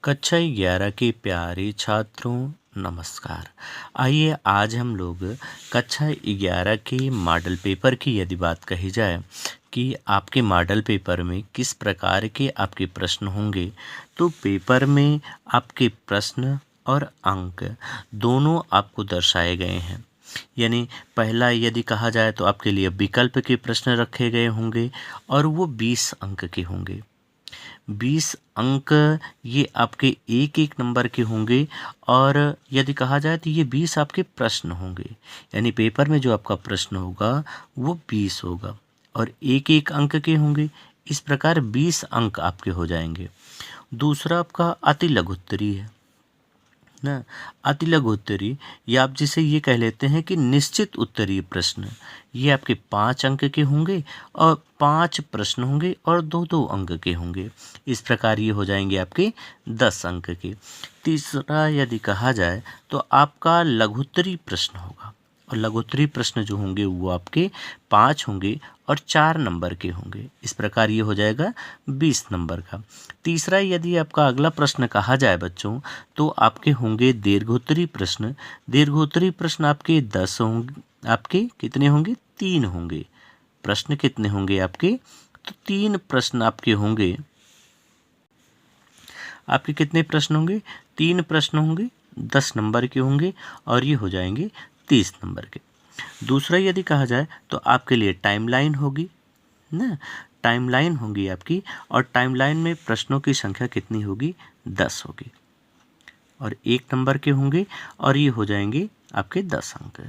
कक्षा 11 के प्यारे छात्रों नमस्कार। आइए आज हम लोग कक्षा 11 के मॉडल पेपर की यदि बात कही जाए कि आपके मॉडल पेपर में किस प्रकार के आपके प्रश्न होंगे, तो पेपर में आपके प्रश्न और अंक दोनों आपको दर्शाए गए हैं। यानी पहला यदि कहा जाए तो आपके लिए विकल्प के प्रश्न रखे गए होंगे और वो 20 अंक के होंगे। 20 अंक ये आपके एक एक नंबर के होंगे और यदि कहा जाए तो ये 20 आपके प्रश्न होंगे। यानी पेपर में जो आपका प्रश्न होगा वो 20 होगा और एक एक अंक के होंगे। इस प्रकार 20 अंक आपके हो जाएंगे। दूसरा आपका अति लघुत्तरी है ना। अति लघुत्तरी या आप जिसे ये कह लेते हैं कि निश्चित उत्तरीय प्रश्न, ये आपके 5 अंक के होंगे और 5 प्रश्न होंगे और 2-2 अंक के होंगे। इस प्रकार ये हो जाएंगे आपके 10 अंक के। तीसरा यदि कहा जाए तो आपका लघुत्तरी प्रश्न होगा और लघुत्तरी प्रश्न जो होंगे वो आपके 5 होंगे और 4 नंबर के होंगे। इस प्रकार ये हो जाएगा 20 नंबर का। तीसरा यदि आपका अगला प्रश्न कहा जाए बच्चों, तो आपके होंगे दीर्घोत्तरी प्रश्न। दीर्घोत्तरी प्रश्न आपके 10 होंगे। आपके कितने होंगे? 3 होंगे। प्रश्न कितने होंगे आपके? तो 3 प्रश्न आपके होंगे। आपके कितने प्रश्न होंगे? 3 प्रश्न होंगे, 10 नंबर के होंगे और ये हो जाएंगे 30 नंबर के। दूसरा यदि कहा जाए तो आपके लिए टाइमलाइन होगी ना। टाइमलाइन होगी आपकी और टाइमलाइन में प्रश्नों की संख्या कितनी होगी? 10 होगी और 1 नंबर के होंगे और ये हो जाएंगे आपके 10 अंक।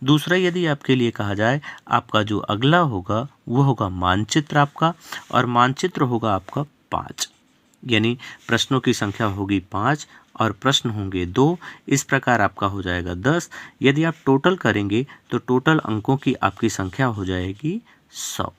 दूसरा यदि आपके लिए कहा जाए, आपका जो अगला होगा वो होगा मानचित्र आपका और मानचित्र होगा आपका 5। यानी प्रश्नों की संख्या होगी 5 और प्रश्न होंगे 2। इस प्रकार आपका हो जाएगा 10। यदि आप टोटल करेंगे तो टोटल अंकों की आपकी संख्या हो जाएगी 100।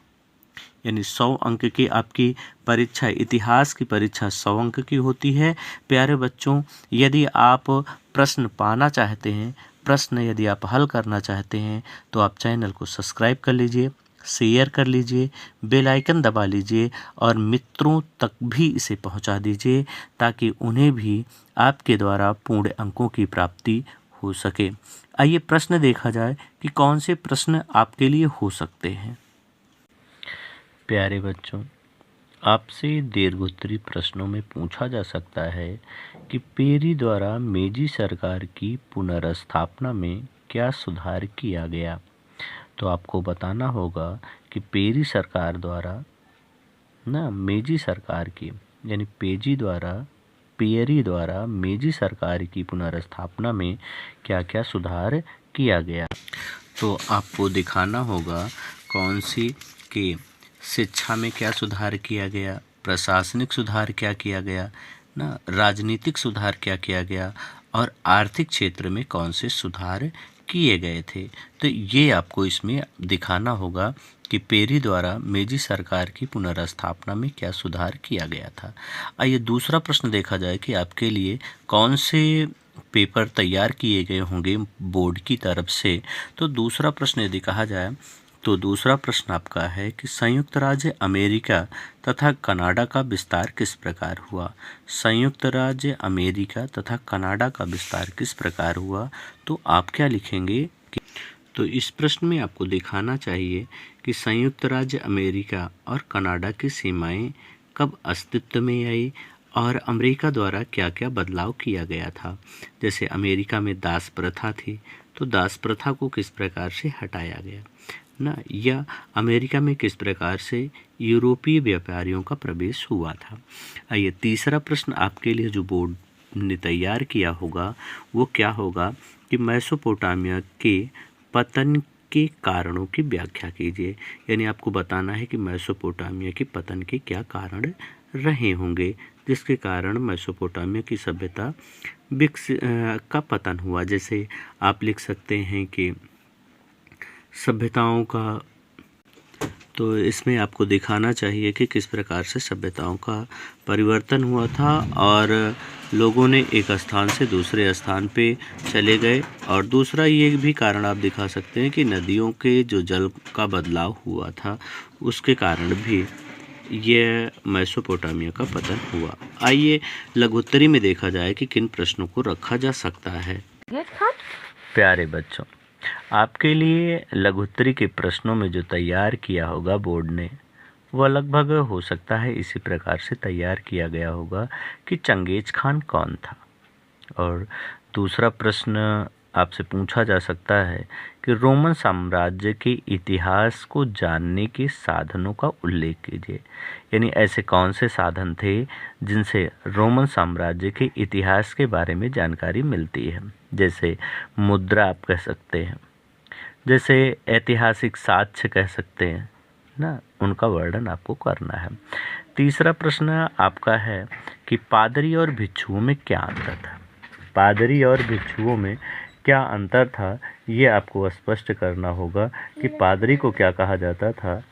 यानी 100 अंक की आपकी परीक्षा, इतिहास की परीक्षा 100 अंक की होती है। प्यारे बच्चों, यदि आप प्रश्न पाना चाहते हैं, प्रश्न यदि आप हल करना चाहते हैं, तो आप चैनल को सब्सक्राइब कर लीजिए, शेयर कर लीजिए, बेल आइकन दबा लीजिए और मित्रों तक भी इसे पहुंचा दीजिए ताकि उन्हें भी आपके द्वारा पूर्ण अंकों की प्राप्ति हो सके। आइए प्रश्न देखा जाए कि कौन से प्रश्न आपके लिए हो सकते हैं। प्यारे बच्चों, आपसे दीर्घोत्तरी प्रश्नों में पूछा जा सकता है कि पेरी द्वारा मेजी सरकार की पुनर्स्थापना में क्या सुधार किया गया। तो आपको बताना होगा कि पेरी सरकार द्वारा ना मेजी सरकार की, यानी पेरी द्वारा मेजी सरकार की पुनर्स्थापना में क्या क्या सुधार किया गया। तो आपको दिखाना होगा कौन सी कि शिक्षा में क्या सुधार किया गया, प्रशासनिक सुधार क्या किया गया ना, राजनीतिक सुधार क्या किया गया और आर्थिक क्षेत्र में कौन से सुधार किए गए थे। तो ये आपको इसमें दिखाना होगा कि पेरी द्वारा मेजी सरकार की पुनर्स्थापना में क्या सुधार किया गया था। आइए दूसरा प्रश्न देखा जाए कि आपके लिए कौन से पेपर तैयार किए गए होंगे बोर्ड की तरफ से। तो दूसरा प्रश्न यदि कहा जाए तो दूसरा प्रश्न आपका है कि संयुक्त राज्य अमेरिका तथा कनाडा का विस्तार किस प्रकार हुआ। संयुक्त राज्य अमेरिका तथा कनाडा का विस्तार किस प्रकार हुआ। तो आप क्या लिखेंगे कि तो इस प्रश्न में आपको दिखाना चाहिए कि संयुक्त राज्य अमेरिका और कनाडा की सीमाएं कब अस्तित्व में आई और अमेरिका द्वारा क्या क्या बदलाव किया गया था। जैसे अमेरिका में दास प्रथा थी, तो दास प्रथा को किस प्रकार से हटाया गया ना, या अमेरिका में किस प्रकार से यूरोपीय व्यापारियों का प्रवेश हुआ था। आइए तीसरा प्रश्न आपके लिए जो बोर्ड ने तैयार किया होगा वो क्या होगा कि मेसोपोटामिया के पतन के कारणों की व्याख्या कीजिए। यानी आपको बताना है कि मेसोपोटामिया के पतन के क्या कारण रहे होंगे जिसके कारण मेसोपोटामिया की सभ्यता का पतन हुआ। जैसे आप लिख सकते हैं कि सभ्यताओं का, तो इसमें आपको दिखाना चाहिए कि किस प्रकार से सभ्यताओं का परिवर्तन हुआ था और लोगों ने एक स्थान से दूसरे स्थान पे चले गए। और दूसरा ये भी कारण आप दिखा सकते हैं कि नदियों के जो जल का बदलाव हुआ था उसके कारण भी यह मेसोपोटामिया का पतन हुआ। आइए लघुत्तरी में देखा जाए कि किन प्रश्नों को रखा जा सकता है। प्यारे बच्चों, आपके लिए लघुत्तरी के प्रश्नों में जो तैयार किया होगा बोर्ड ने, वह लगभग हो सकता है इसी प्रकार से तैयार किया गया होगा कि चंगेज खान कौन था। और दूसरा प्रश्न आपसे पूछा जा सकता है कि रोमन साम्राज्य के इतिहास को जानने के साधनों का उल्लेख कीजिए। यानी ऐसे कौन से साधन थे जिनसे रोमन साम्राज्य के इतिहास के बारे में जानकारी मिलती है। जैसे मुद्रा आप कह सकते हैं, जैसे ऐतिहासिक साक्ष्य कह सकते हैं ना, उनका वर्णन आपको करना है। तीसरा प्रश्न आपका है कि पादरी और भिक्षुओं में क्या अंतर था। पादरी और भिक्षुओं में क्या अंतर था, ये आपको स्पष्ट करना होगा कि पादरी को क्या कहा जाता था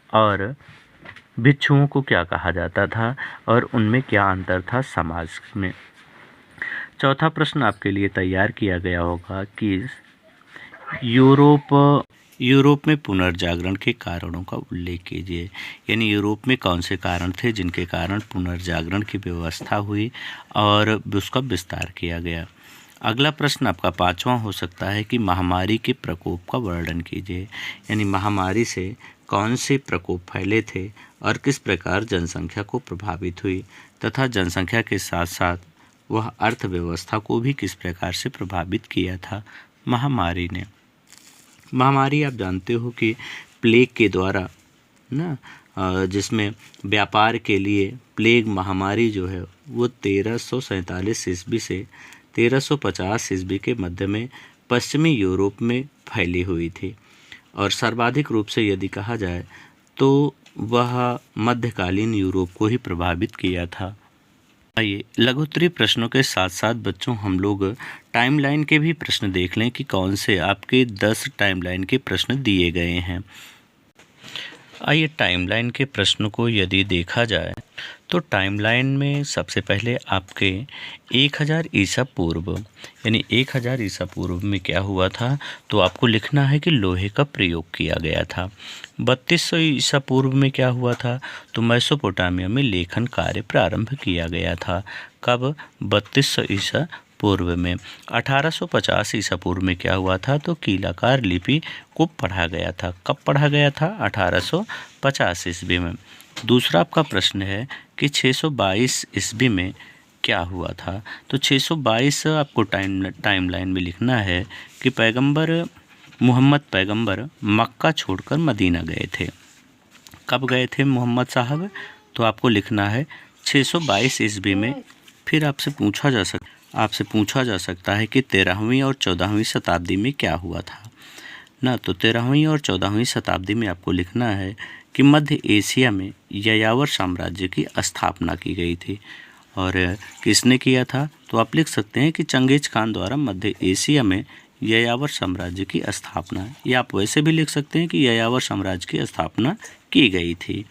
और भिक्षुओं को क्या कहा जाता था और उनमें क्या अंतर था समाज में। चौथा प्रश्न आपके लिए तैयार किया गया होगा कि यूरोप में पुनर्जागरण के कारणों का उल्लेख कीजिए। यानी यूरोप में कौन से कारण थे जिनके कारण पुनर्जागरण की व्यवस्था हुई और उसका विस्तार किया गया। अगला प्रश्न आपका पांचवा हो सकता है कि महामारी के प्रकोप का वर्णन कीजिए। यानी महामारी से कौन से प्रकोप फैले थे और किस प्रकार जनसंख्या को प्रभावित हुई, तथा जनसंख्या के साथ साथ वह अर्थव्यवस्था को भी किस प्रकार से प्रभावित किया था महामारी ने। महामारी आप जानते हो कि प्लेग के द्वारा ना, जिसमें व्यापार के लिए प्लेग महामारी जो है वो 1347 ईस्वी से 1350 ईस्वी के मध्य में पश्चिमी यूरोप में फैली हुई थी। और सर्वाधिक रूप से यदि कहा जाए तो वह मध्यकालीन यूरोप को ही प्रभावित किया था। आइए लघुत्तरी प्रश्नों के साथ साथ बच्चों हम लोग टाइमलाइन के भी प्रश्न देख लें कि कौन से आपके 10 टाइमलाइन के प्रश्न दिए गए हैं। आइए टाइमलाइन के प्रश्न को यदि देखा जाए तो टाइमलाइन में सबसे पहले आपके 1000 ईसा पूर्व, यानी 1000 ईसा पूर्व में क्या हुआ था, तो आपको लिखना है कि लोहे का प्रयोग किया गया था। 3200 ईसा पूर्व में क्या हुआ था, तो मेसोपोटामिया में लेखन कार्य प्रारंभ किया गया था। कब? 3200 ईसा पूर्व में। 1850 ईसा पूर्व में क्या हुआ था, तो कीलाकार लिपि को पढ़ा गया था। कब पढ़ा गया था? 1850 ईस्वी में। दूसरा आपका प्रश्न है कि 622 ईस्वी में क्या हुआ था, तो 622 आपको टाइमलाइन में लिखना है कि मोहम्मद पैगंबर मक्का छोड़कर मदीना गए थे। कब गए थे मोहम्मद साहब, तो आपको लिखना है 622 ईस्वी में। फिर आपसे पूछा जा सकता है कि 13वीं और 14वीं शताब्दी में क्या हुआ था ना, तो 13वीं और 14वीं शताब्दी में आपको लिखना है कि मध्य एशिया में यायावर साम्राज्य की स्थापना की गई थी। और किसने किया था, तो आप लिख सकते हैं कि चंगेज खान द्वारा मध्य एशिया में यायावर साम्राज्य की स्थापना, या आप वैसे भी लिख सकते हैं कि यायावर साम्राज्य की स्थापना की गई थी।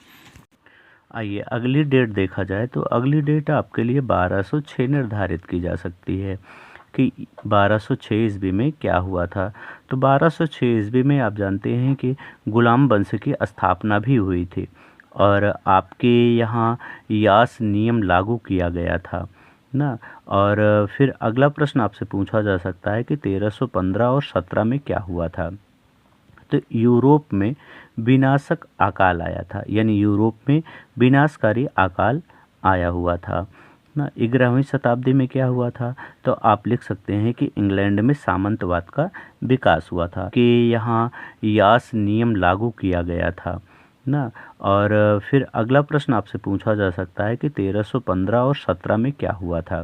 आइए अगली डेट देखा जाए तो अगली डेट आपके लिए 1206 निर्धारित की जा सकती है कि 1206 ईस्वी में क्या हुआ था। तो 1206 ईस्वी में आप जानते हैं कि गुलाम वंश की स्थापना भी हुई थी और आपके यहाँ यास नियम लागू किया गया था ना। और फिर अगला प्रश्न आपसे पूछा जा सकता है कि 1315 और 17 में क्या हुआ था, तो यूरोप में विनाशक अकाल आया था। यानी यूरोप में विनाशकारी अकाल आया हुआ था ना। 11वीं शताब्दी में क्या हुआ था, तो आप लिख सकते हैं कि इंग्लैंड में सामंतवाद का विकास हुआ था कि यहाँ यास नियम लागू किया गया था ना। और फिर अगला प्रश्न आपसे पूछा जा सकता है कि 1315 और 17 में क्या हुआ था,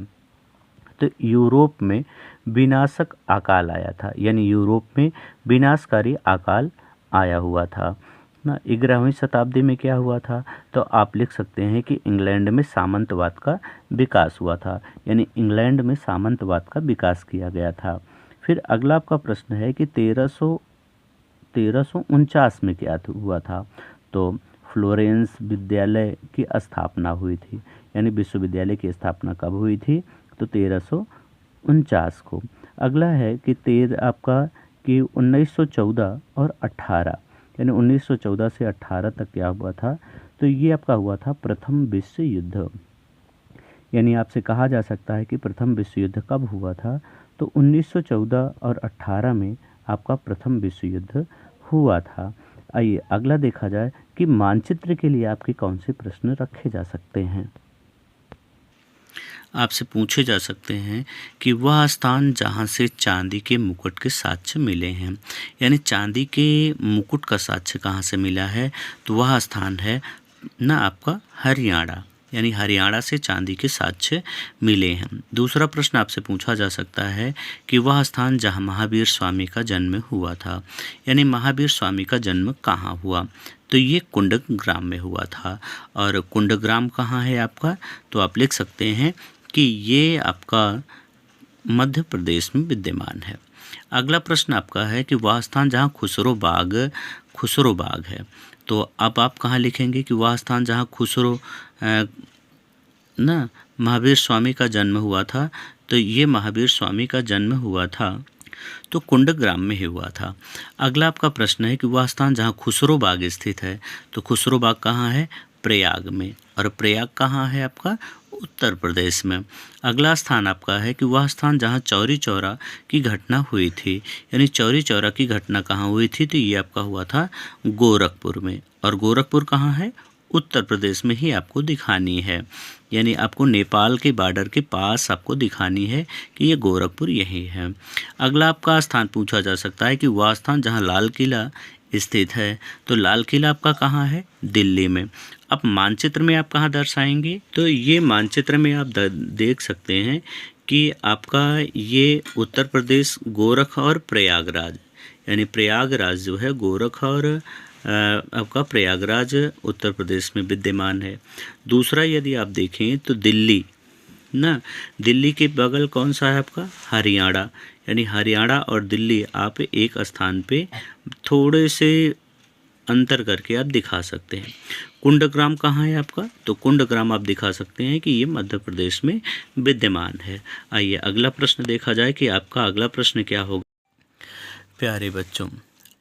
तो यूरोप में विनाशक अकाल आया था। यानी यूरोप में विनाशकारी अकाल आया हुआ था ना। 11वीं शताब्दी में क्या हुआ था, तो आप लिख सकते हैं कि इंग्लैंड में सामंतवाद का विकास हुआ था। यानी इंग्लैंड में सामंतवाद का विकास किया गया था। फिर अगला आपका प्रश्न है कि 1349 में क्या हुआ था, तो फ्लोरेंस विद्यालय की स्थापना हुई थी। यानी विश्वविद्यालय की स्थापना कब हुई थी, तो 1349 को। अगला है कि 1914 और 18, यानी 1914 से 18 तक क्या हुआ था, तो ये आपका हुआ था प्रथम विश्व युद्ध। यानी आपसे कहा जा सकता है कि प्रथम विश्व युद्ध कब हुआ था, तो 1914 और 18 में आपका प्रथम विश्व युद्ध हुआ था। आइए अगला देखा जाए कि मानचित्र के लिए आपके कौन से प्रश्न रखे जा सकते हैं। आपसे पूछे जा सकते हैं कि वह स्थान जहाँ से चांदी के मुकुट के साक्ष्य मिले हैं, यानी चांदी के मुकुट का साक्ष्य कहाँ से मिला है, तो वह स्थान है ना आपका हरियाणा, यानी हरियाणा से चांदी के साक्ष्य मिले हैं। दूसरा प्रश्न आपसे पूछा जा सकता है कि वह स्थान जहाँ महावीर स्वामी का जन्म हुआ था, यानी महावीर स्वामी का जन्म कहाँ हुआ, तो ये कुंडग्राम में हुआ था। और कुंडग्राम कहाँ है आपका, तो आप लिख सकते हैं कि ये आपका मध्य प्रदेश में विद्यमान है। अगला प्रश्न आपका है कि वह स्थान जहाँ खुसरो बाग है, तो अब आप कहाँ लिखेंगे कि वह स्थान जहाँ खुसरो महावीर स्वामी का जन्म हुआ था, तो ये महावीर स्वामी का जन्म हुआ था तो कुंडग्राम में ही हुआ था। अगला आपका प्रश्न है कि वह स्थान जहाँ खुसरो बाग स्थित है, तो खुसरो बाग कहाँ है, प्रयाग में, और प्रयाग कहाँ है आपका, उत्तर प्रदेश में। अगला स्थान आपका है कि वह स्थान जहाँ चौरी चौरा की घटना हुई थी, यानी चौरी चौरा की घटना कहाँ हुई थी, तो ये आपका हुआ था गोरखपुर में, और गोरखपुर कहाँ है, उत्तर प्रदेश में ही आपको दिखानी है, यानी आपको नेपाल के बॉर्डर के पास आपको दिखानी है कि ये गोरखपुर यही है। अगला आपका स्थान पूछा जा सकता है कि वह स्थान जहाँ लाल किला स्थित है, तो लाल किला आपका कहाँ है, दिल्ली में। अब मानचित्र में आप कहाँ दर्शाएंगे, तो ये मानचित्र में आप देख सकते हैं कि आपका ये उत्तर प्रदेश गोरख और प्रयागराज, यानी प्रयागराज जो है गोरख और आपका प्रयागराज उत्तर प्रदेश में विद्यमान है। दूसरा यदि आप देखें तो दिल्ली दिल्ली के बगल कौन सा है आपका, हरियाणा, यानी हरियाणा और दिल्ली आप एक स्थान पे थोड़े से अंतर करके आप दिखा सकते हैं। कुंडग्राम कहाँ है आपका, तो कुंडग्राम आप दिखा सकते हैं कि ये मध्य प्रदेश में विद्यमान है। आइए अगला प्रश्न देखा जाए कि आपका अगला प्रश्न क्या होगा। प्यारे बच्चों,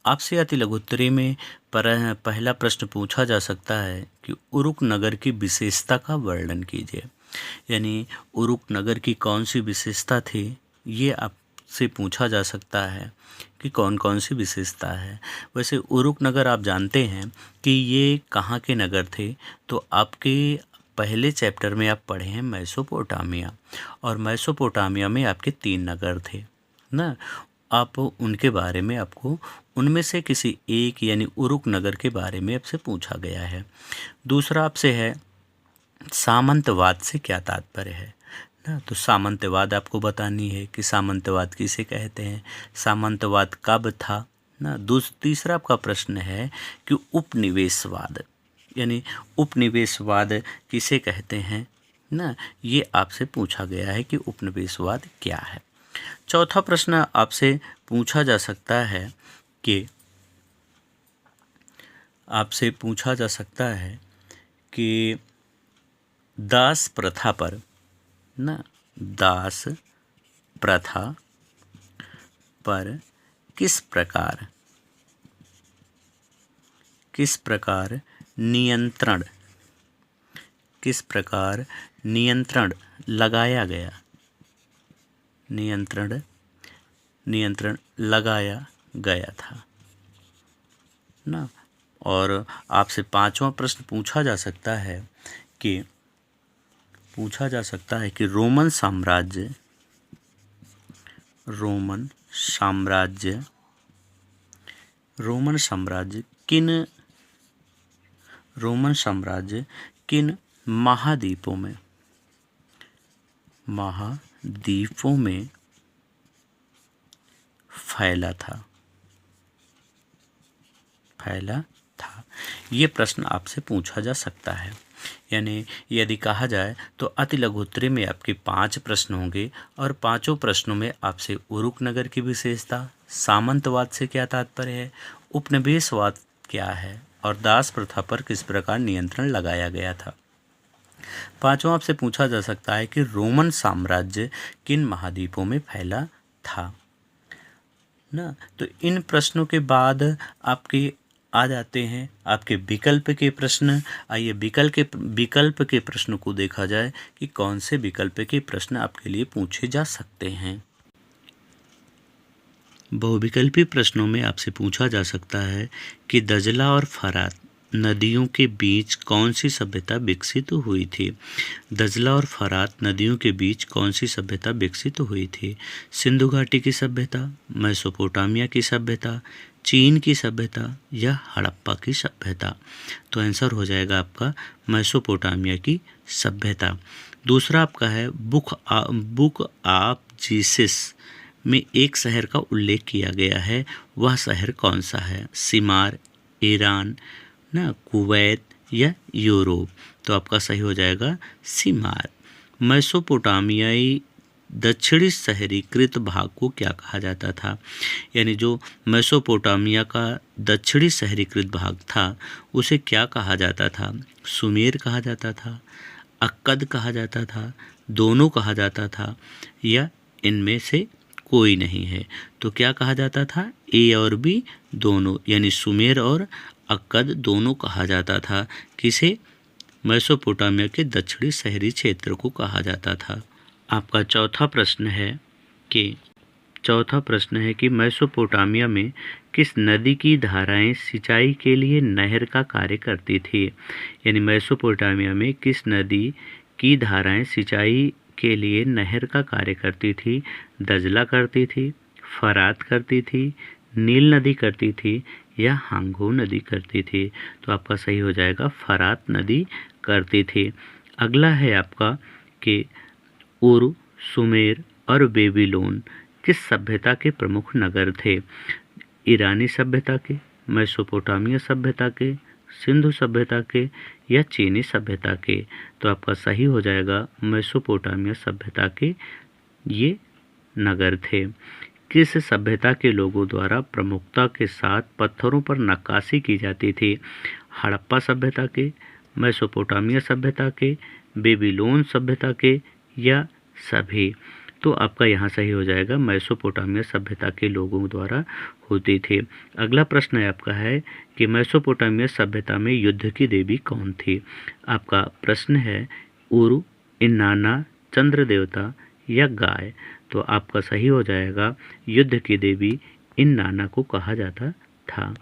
आपसे अति लघुत्तरी में पहला प्रश्न पूछा जा सकता है कि उरुक नगर की विशेषता का वर्णन कीजिए, यानी उरुक नगर की कौन सी विशेषता थी, ये आपसे पूछा जा सकता है कि कौन कौन सी विशेषता है। वैसे उरुक नगर आप जानते हैं कि ये कहाँ के नगर थे, तो आपके पहले चैप्टर में आप पढ़े हैं मेसोपोटामिया, और मेसोपोटामिया में आपके 3 नगर थे ना, आप उनके बारे में आपको उनमें से किसी एक यानी उरुक नगर के बारे में आपसे पूछा गया है। दूसरा आपसे है सामंतवाद से क्या तात्पर्य है ना, तो सामंतवाद आपको बतानी है कि सामंतवाद किसे कहते हैं, सामंतवाद कब था ना। तीसरा आपका प्रश्न है कि उपनिवेशवाद, यानी उपनिवेशवाद किसे कहते हैं ना, ये आपसे पूछा गया है कि उपनिवेशवाद क्या है। चौथा प्रश्न आपसे पूछा जा सकता है कि दास प्रथा पर दास प्रथा पर किस प्रकार नियंत्रण लगाया गया था ना। और आपसे 5वां प्रश्न पूछा जा सकता है कि रोमन साम्राज्य किन महाद्वीपों में फैला था। ये प्रश्न आपसे पूछा जा सकता है। यानी यदि कहा जाए तो अति लघुत्तरी में आपके 5 प्रश्न होंगे, और 5 प्रश्नों में आपसे उरुक नगर की विशेषता, सामंतवाद से क्या तात्पर्य है, उपनिवेशवाद क्या है, और दास प्रथा पर किस प्रकार नियंत्रण लगाया गया था। 5वां आपसे पूछा जा सकता है कि रोमन साम्राज्य किन महाद्वीपों में फैला था ना। तो इन प्रश्नों के बाद आपके आ जाते हैं आपके विकल्प के प्रश्न। आइए विकल्प के प्रश्न को देखा जाए कि कौन से विकल्प के प्रश्न आपके लिए पूछे जा सकते हैं। बहुविकल्पी प्रश्नों में आपसे पूछा जा सकता है कि दजला और फरात नदियों के बीच कौन सी सभ्यता विकसित हुई थी। दजला और फरात नदियों के बीच कौन सी सभ्यता विकसित हुई थी। सिंधु घाटी की सभ्यता, मेसोपोटामिया की सभ्यता, चीन की सभ्यता या हड़प्पा की सभ्यता। तो आंसर हो जाएगा आपका मेसोपोटामिया की सभ्यता। दूसरा आपका है बुक ऑफ जीसस में एक शहर का उल्लेख किया गया है, वह शहर कौन सा है। सिमार, ईरान, कुवैत या यूरोप। तो आपका सही हो जाएगा सिमार। मेसोपोटामियाई दक्षिणी शहरीकृत भाग को क्या कहा जाता था। यानी जो मेसोपोटामिया का दक्षिणी शहरीकृत भाग था उसे क्या कहा जाता था। सुमेर कहा जाता था, अक्कद कहा जाता था, दोनों कहा जाता था या इनमें से कोई नहीं है। तो क्या कहा जाता था, ए और बी दोनों, यानी सुमेर और अक्कद दोनों कहा जाता था। किसे, मेसोपोटामिया के दक्षिणी शहरी क्षेत्र को कहा जाता था। आपका चौथा प्रश्न है कि मेसोपोटामिया में किस नदी की धाराएं सिंचाई के लिए नहर का कार्य करती थी। यानी मेसोपोटामिया में किस नदी की धाराएं सिंचाई के लिए नहर का कार्य करती थी। दजला करती थी, फरात करती थी, नील नदी करती थी या हांगो नदी करती थी। तो आपका सही हो जाएगा फरात नदी करती थी। अगला है आपका कि उर, सुमेर और बेबीलोन किस सभ्यता के प्रमुख नगर थे। ईरानी सभ्यता के, मेसोपोटामिया सभ्यता के, सिंधु सभ्यता के या चीनी सभ्यता के। तो आपका सही हो जाएगा मेसोपोटामिया सभ्यता के ये नगर थे। किस सभ्यता के लोगों द्वारा प्रमुखता के साथ पत्थरों पर नक्काशी की जाती थी। हड़प्पा सभ्यता के, मेसोपोटामिया सभ्यता के, बेबीलोन सभ्यता के या सभी। तो आपका यहाँ सही हो जाएगा मेसोपोटामिया सभ्यता के लोगों द्वारा होती थी। अगला प्रश्न आपका है कि मेसोपोटामिया सभ्यता में युद्ध की देवी कौन थी। आपका प्रश्न है उरु, इन्नाना, चंद्र देवता या गाय। तो आपका सही हो जाएगा युद्ध की देवी इन्नाना को कहा जाता था।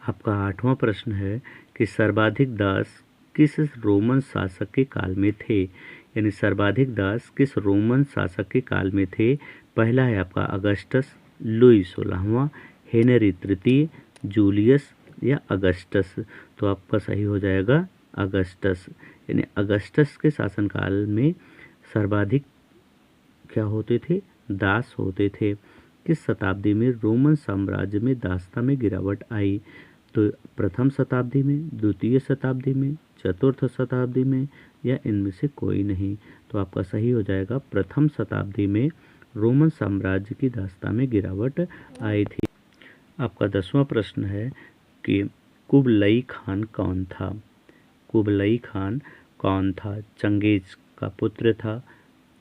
आपका आठवां प्रश्न है कि सर्वाधिक दास किस रोमन शासक के काल में थे। यानी सर्वाधिक दास किस रोमन शासक के काल में थे। पहला है आपका अगस्टस, लुई 16वां, हेनरी तृतीय, जूलियस या अगस्टस। तो आपका सही हो जाएगा अगस्टस। यानी अगस्टस के शासनकाल में सर्वाधिक क्या होते थे, दास होते थे। किस शताब्दी में रोमन साम्राज्य में दासता में गिरावट आई। तो प्रथम शताब्दी में, द्वितीय शताब्दी में, चतुर्थ शताब्दी में या इनमें से कोई नहीं। तो आपका सही हो जाएगा प्रथम शताब्दी में रोमन साम्राज्य की दासता में गिरावट आई थी। आपका 10वां प्रश्न है कि कुबलई खान कौन था। कुबलई खान कौन था। चंगेज का पुत्र था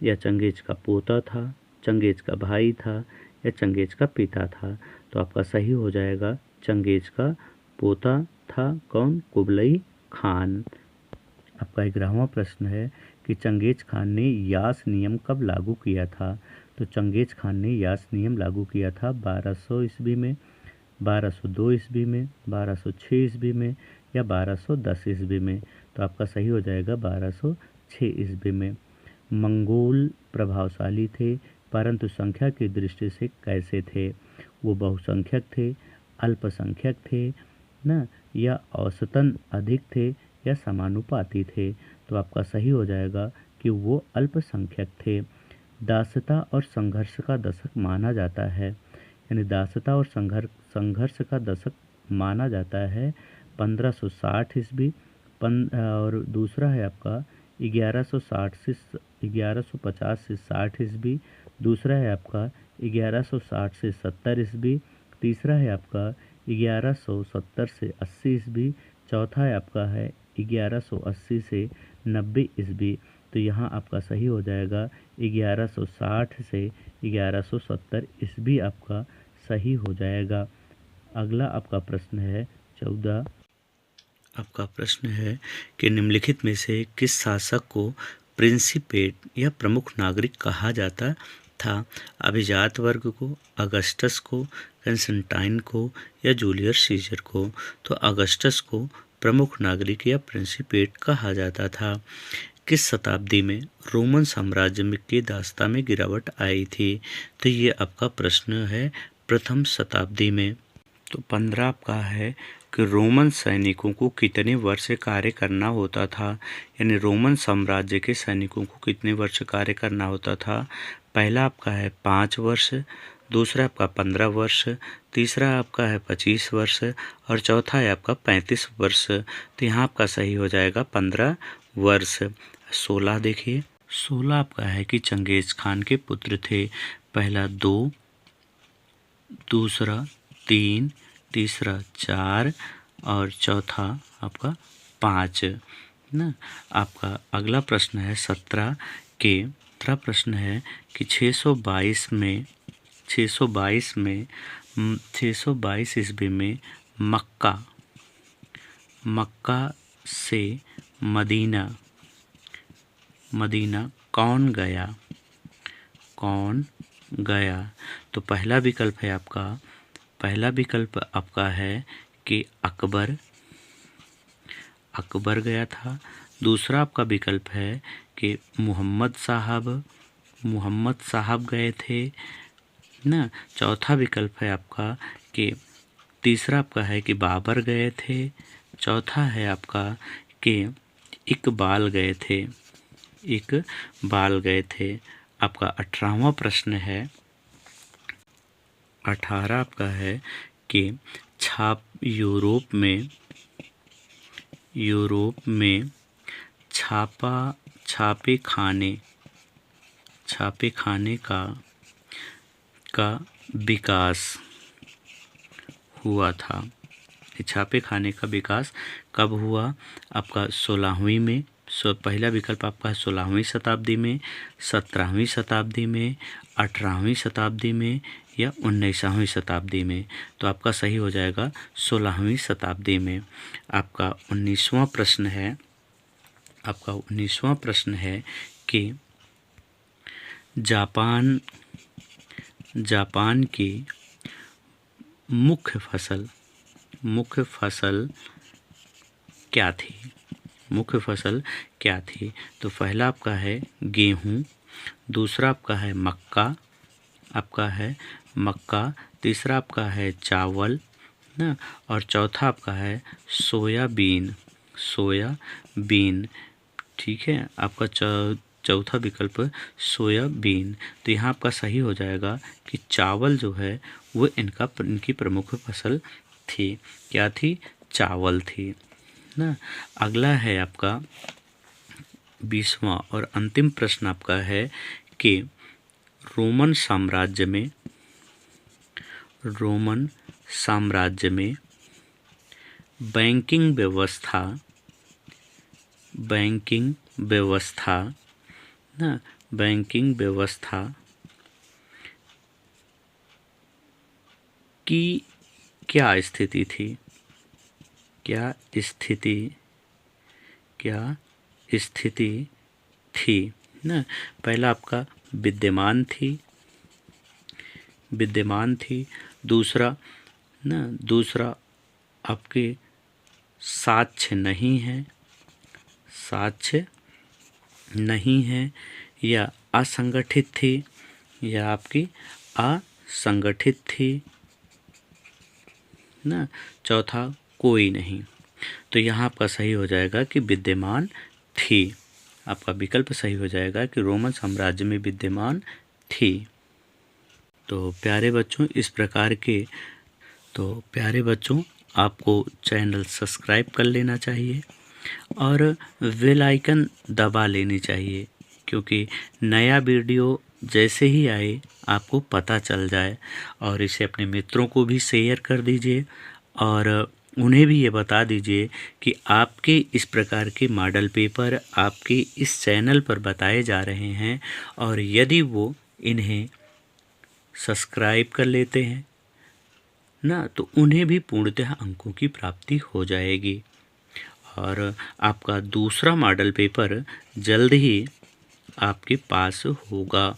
या चंगेज का पोता था, चंगेज का भाई था या चंगेज का पिता था। तो आपका सही हो जाएगा चंगेज का पोता था। कौन, कुबलई खान। आपका 11वां प्रश्न है कि चंगेज खान ने यास नियम कब लागू किया था। तो चंगेज खान ने यास नियम लागू किया था 1200 ईस्वी में, 1202 ईस्वी में, 1206 ईस्वी में या 1210 ईस्वी में। तो आपका सही हो जाएगा 1206 ईस्वी में। मंगोल प्रभावशाली थे परंतु संख्या की दृष्टि से कैसे थे। वो बहुसंख्यक थे, अल्पसंख्यक थे ना, या औसतन अधिक थे या समानुपाती थे। तो आपका सही हो जाएगा कि वो अल्पसंख्यक थे। दासता और संघर्ष का दशक माना जाता है। यानी दासता और संघर्ष का दशक माना जाता है 1560 ईस्वी। और दूसरा है आपका 1150 से 60 ईस्वी। दूसरा है आपका 1160 से 70 ईस्वी। तीसरा है आपका 1170 से 80 ईस्वी। चौथा है आपका है 1180 से 90 ईस्वी। तो यहाँ आपका सही हो जाएगा 1160 से 1170 ईस्वी आपका सही हो जाएगा। अगला आपका प्रश्न है 14। आपका प्रश्न है कि निम्नलिखित में से किस शासक को प्रिंसिपेट या प्रमुख नागरिक कहा जाता था? अभिजात वर्ग को, अगस्टस को, कंस्टेंटाइन को या जूलियस सीजर को? तो अगस्टस को प्रमुख नागरिक या प्रिंसिपेट कहा जाता था। किस शताब्दी में रोमन साम्राज्य की दास्ता में गिरावट आई थी? तो ये आपका प्रश्न है प्रथम शताब्दी में। तो 15 आपका है कि रोमन सैनिकों को कितने वर्ष कार्य करना होता था, यानी रोमन साम्राज्य के सैनिकों को कितने वर्ष कार्य करना होता था? पहला आपका है 5 वर्ष, दूसरा आपका 15 वर्ष, तीसरा आपका है 25 वर्ष और चौथा है आपका 35 वर्ष। तो यहाँ आपका सही हो जाएगा 15 वर्ष। 16 देखिए, 16 आपका है कि चंगेज खान के पुत्र थे। पहला 2, दूसरा 3, तीसरा 4 और चौथा आपका 5 ना। आपका अगला प्रश्न है 17 के। 17 प्रश्न है कि 622 ईस्वी में मक्का से मदीना कौन गया? तो पहला विकल्प है कि अकबर गया था। दूसरा आपका विकल्प है कि मोहम्मद साहब गए थे ना। चौथा विकल्प है आपका कि तीसरा आपका है कि बाबर गए थे। चौथा है आपका कि इकबाल गए थे। आपका 18वां प्रश्न है 18 आपका है कि यूरोप में छापे खाने का विकास हुआ था। छापे खाने का विकास कब हुआ? आपका 16वीं में। पहला विकल्प आपका 16वीं शताब्दी में, 17वीं शताब्दी में, 18वीं शताब्दी में या 19वीं शताब्दी में। तो आपका सही हो जाएगा 16वीं शताब्दी में। आपका 19वां प्रश्न है कि जापान की मुख्य फसल क्या थी? तो पहला आपका है गेहूं, दूसरा आपका है मक्का, तीसरा आपका है चावल ना और चौथा आपका है सोयाबीन। ठीक है, आपका चौथा विकल्प सोयाबीन। तो यहाँ आपका सही हो जाएगा कि चावल जो है वो इनकी प्रमुख फसल थी। क्या थी? चावल थी ना। अगला है आपका 20वां और अंतिम प्रश्न आपका है कि रोमन साम्राज्य में बैंकिंग व्यवस्था की क्या स्थिति थी ना। पहला आपका विद्यमान थी। दूसरा आपके साक्ष्य नहीं है या असंगठित थी या आपकी असंगठित थी ना। चौथा कोई नहीं। तो यहाँ आपका सही हो जाएगा कि विद्यमान थी। आपका विकल्प सही हो जाएगा कि रोमन साम्राज्य में विद्यमान थी। तो प्यारे बच्चों आपको चैनल सब्सक्राइब कर लेना चाहिए और बेल आइकन दबा लेनी चाहिए, क्योंकि नया वीडियो जैसे ही आए आपको पता चल जाए। और इसे अपने मित्रों को भी शेयर कर दीजिए और उन्हें भी ये बता दीजिए कि आपके इस प्रकार के मॉडल पेपर आपके इस चैनल पर बताए जा रहे हैं और यदि वो इन्हें सब्सक्राइब कर लेते हैं ना, तो उन्हें भी पूर्णतः अंकों की प्राप्ति हो जाएगी। और आपका दूसरा मॉडल पेपर जल्द ही आपके पास होगा।